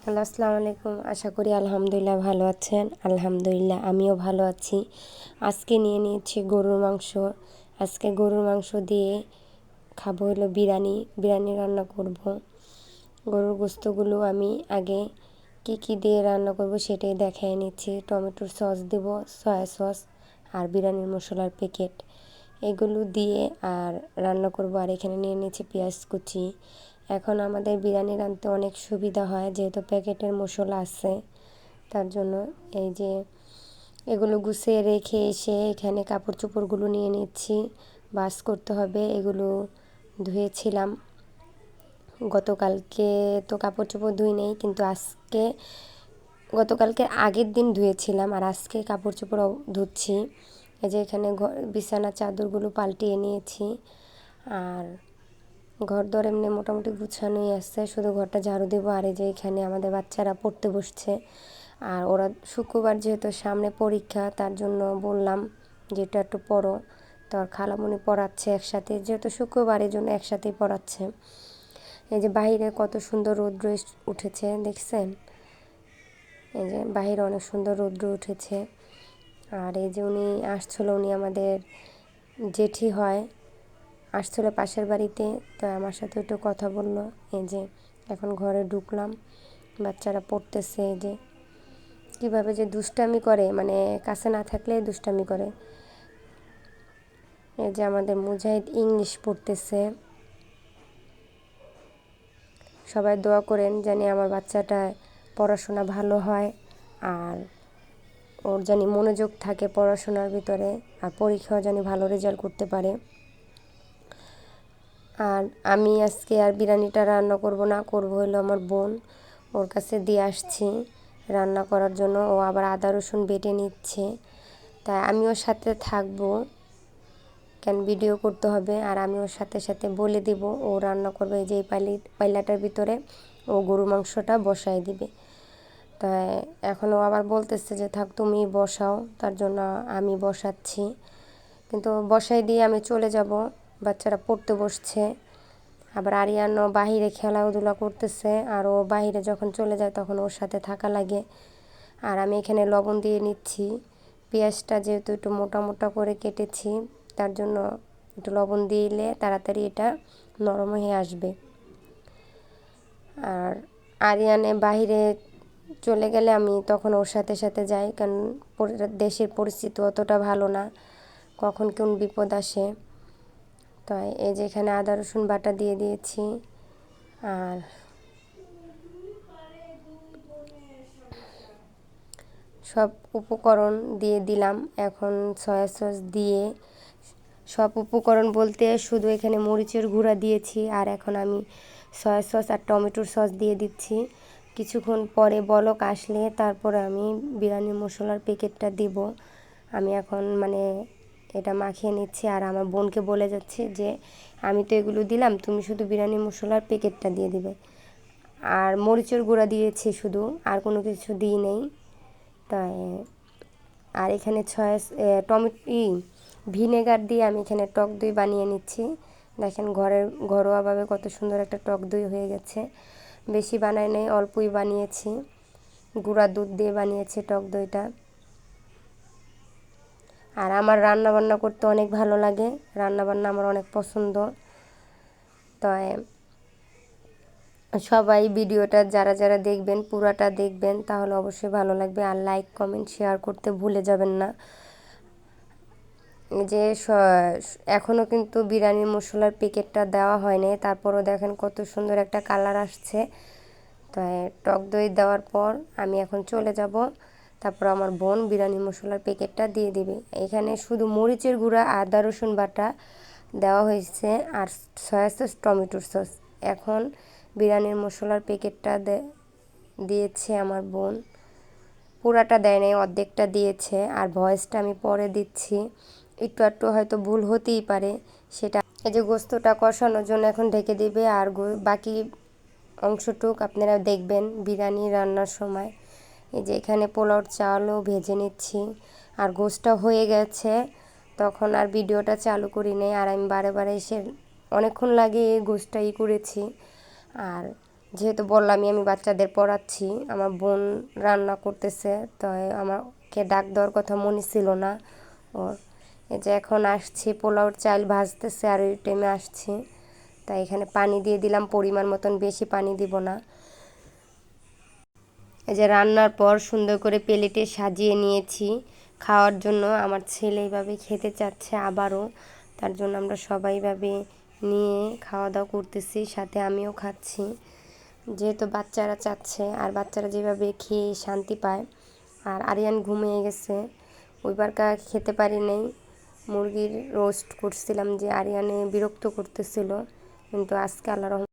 Hello, আসসালামু আলাইকুম। আশা করি আলহামদুলিল্লাহ ভালো আছেন। আলহামদুলিল্লাহ আমিও ভালো আছি। আজকে নিয়ে নিয়েছি গরুর মাংস। আজকে গরুর মাংস দিয়ে খাবো হলো বিরিয়ানি রান্না করব। গরুর গোস্তগুলো আমি আগে কি দিয়ে রান্না করব সেটাই দেখাই নিচ্ছি। টমেটোর সস দেব, সয়া সস আর বিরিয়ানির মশলার প্যাকেট এগুলো দিয়ে আর রান্না করব। আর এখানে নিয়ে নিয়েছি পেঁয়াজ কুচি। এখন আমাদের বিরিয়ানি রাঁধতে অনেক সুবিধা হয় যেহেতু প্যাকেটের মশলা আছে, তার জন্য এই যে এগুলো গুছিয়ে রেখে এসে এখানে কাপড় চোপড়গুলো নিয়ে নিচ্ছি। বাস করতে হবে, এগুলো ধুয়েছিলাম গতকালকে। তো কাপড় চোপড় ধুই নেই, কিন্তু গতকালকে আগের দিন ধুয়েছিলাম আর আজকে কাপড় চোপড় ধুচ্ছি। এই যে এখানে বিছানার চাদরগুলো পাল্টিয়ে নিয়েছি। আর ঘর দর এমনি মোটামুটি গুছানোই আছে, শুধু ঘরটা ঝাড়ু দেবো। আর এই যে এখানে আমাদের বাচ্চারা পড়তে বসছে। আর ওরা শুক্রবার যেহেতু সামনে পরীক্ষা, তার জন্য বললাম যে এটা একটু পড়ো। তো আর খালামণি পড়াচ্ছে একসাথে, যেহেতু শুক্রবার এই জন্য একসাথেই পড়াচ্ছে। এই যে বাইরে কত সুন্দর রৌদ্র উঠেছে দেখছেন। এই যে বাইরে অনেক সুন্দর রৌদ্র উঠেছে। আর এই যে উনি আসছিলো, উনি আমাদের জেঠি হয়, আসছিল পাশের বাড়িতে। তো আমার সাথে একটু কথা বললো। এই যে এখন ঘরে ঢুকলাম, বাচ্চারা পড়তেছে। এই যে কীভাবে যে দুষ্টামি করে, মানে কাছে না থাকলে দুষ্টামি করে। এই যে আমাদের মুজাহিদ ইংলিশ পড়তেছে। সবাই দোয়া করেন জানি আমার বাচ্চাটা পড়াশোনা ভালো হয় আর ওর জানি মনোযোগ থাকে পড়াশোনার ভিতরে, আর পরীক্ষাও জানি ভালো রেজাল্ট করতে পারে। আর আমি আজকে আর বিরিয়ানিটা রান্না করব না, করব হলো আমার বোন, ওর কাছে দিয়ে আসছি রান্না করার জন্য। ও আবার আদা রসুন বেটে নিচ্ছে, তাই আমি ওর সাথে থাকবো, কেন ভিডিও করতে হবে। আর আমি ওর সাথে সাথে বলে দিব ও রান্না করবে। এই যে এই পাইলাটার ভিতরে ও গরু মাংসটা বসাই দিবে। তাই এখন ও আবার বলতেছে যে থাক তুমি বসাও, তার জন্য আমি বসাচ্ছি। কিন্তু বসাই দিয়ে আমি চলে যাব, বাচ্চারা পড়তে বসছে। আবার আরিয়ানও বাহিরে খেলাধুলা করতেছে, আর ও বাহিরে যখন চলে যায় তখন ওর সাথে থাকা লাগে। আর আমি এখানে লবণ দিয়ে নিচ্ছি। পেঁয়াজটা যেহেতু একটু মোটা মোটা করে কেটেছি, তার জন্য একটু লবণ দিলে তাড়াতাড়ি এটা নরম হয়ে আসবে। আর আরিয়ানে বাহিরে চলে গেলে আমি তখন ওর সাথে সাথে যাই, কারণ দেশের পরিস্থিতি অতটা ভালো না, কখন কোন বিপদ আসে। তাই এই যে এখানে আদা রসুন বাটা দিয়ে দিয়েছি। আর সব উপকরণ দিয়ে দিলাম। এখন সয়া সস দিয়ে সব উপকরণ বলতে শুধু এখানে মরিচের গুঁড়া দিয়েছি, আর এখন আমি সয়া সস আর টমেটোর সস দিয়ে দিচ্ছি। কিছুক্ষণ পরে বলক আসলে তারপরে আমি বিরিয়ানি মশলার প্যাকেটটা দিব। আমি এখন মানে এটা মাখিয়ে নিচ্ছি, আর আমার বোনকে বলে যাচ্ছি যে আমি তো এগুলো দিলাম, তুমি শুধু বিরিয়ানি মশলার প্যাকেটটা দিয়ে দিবে। আর মরিচের গুঁড়া দিয়েছি শুধু, আর কোনো কিছু দিই নেই। তাই আর এখানে ভিনেগার দিয়ে আমি এখানে টক দই বানিয়ে নিচ্ছি। দেখেন ঘরোয়াভাবে কত সুন্দর একটা টক দই হয়ে গেছে। বেশি বানাই নেই, অল্পই বানিয়েছি। গুঁড়া দুধ দিয়ে বানিয়েছি টক দইটা। আর আমার রান্না বান্না করতে অনেক ভালো লাগে, রান্না বান্না আমার অনেক পছন্দ। তাই সবাই ভিডিওটা যারা যারা দেখবেন পুরাটা দেখবেন, তাহলে অবশ্যই ভালো লাগবে। আর লাইক কমেন্ট শেয়ার করতে ভুলে যাবেন না। যে এখনও কিন্তু বিরিয়ানির মশলার প্যাকেটটা দেওয়া হয়নি, তারপরও দেখেন কত সুন্দর একটা কালার আসছে। তাই টক দই দেওয়ার পর আমি এখন চলে যাব, তারপর আমার বোন বিরিয়ানি মশলার প্যাকেটটা দিয়ে দিবে। এখানে শুধু মরিচের গুঁড়া আদা রসুন বাটা দেওয়া হয়েছে আর সয়া সস টমেটোর সস। এখন বিরিয়ানির মশলার প্যাকেটটা দিয়েছে আমার বোন, পুরাটা দেয় নাই, অর্ধেকটা দিয়েছে। আর ভয়েসটা আমি পরে দিচ্ছি, একটু একটু হয়তো ভুল হতেই পারে সেটা। এই যে গোস্তটা কষানোর জন্য এখন ঢেকে দিবে, আর বাকি অংশটুক আপনারা দেখবেন বিরিয়ানি রান্নার সময়। এই যে এখানে পোলাওর চালও ভেজে নিচ্ছি, আর গোস্তটা হয়ে গেছে তখন আর ভিডিওটা চালু করি নেই। আর আমি বারে বারে এসে অনেকক্ষণ লাগে এই গোস্তটা করেছি। আর যেহেতু বললামই আমি বাচ্চাদের পড়াচ্ছি, আমার বোন রান্না করতেছে, তাই আমাকে ডাক দেওয়ার কথা মনে ছিল না ওর। এই যে এখন আসছি, পোলাওর চাল ভাজতেছে আর ওই টাইমে আসছি, তাই এখানে পানি দিয়ে দিলাম পরিমাণ মতন, বেশি পানি দিব না। এই যে রান্নার পর সুন্দর করে প্লেটে সাজিয়ে নিয়েছি খাওয়ার জন্য। আমার ছেলে এইভাবে খেতে চাচ্ছে আবারও, তার জন্য আমরা সবাই এইভাবে নিয়ে খাওয়া দাওয়া করতেছি, সাথে আমিও খাচ্ছি। যেহেতু বাচ্চারা চাচ্ছে আর বাচ্চারা যেভাবে খেয়ে শান্তি পায়। আর আরিয়ান ঘুমিয়ে গেছে, ওইবার খেতে পারি নাই। মুরগির রোস্ট করছিলাম যে আরিয়ানে বিরক্ত করতেছিল, কিন্তু আজকে আল্লাহর রহমতে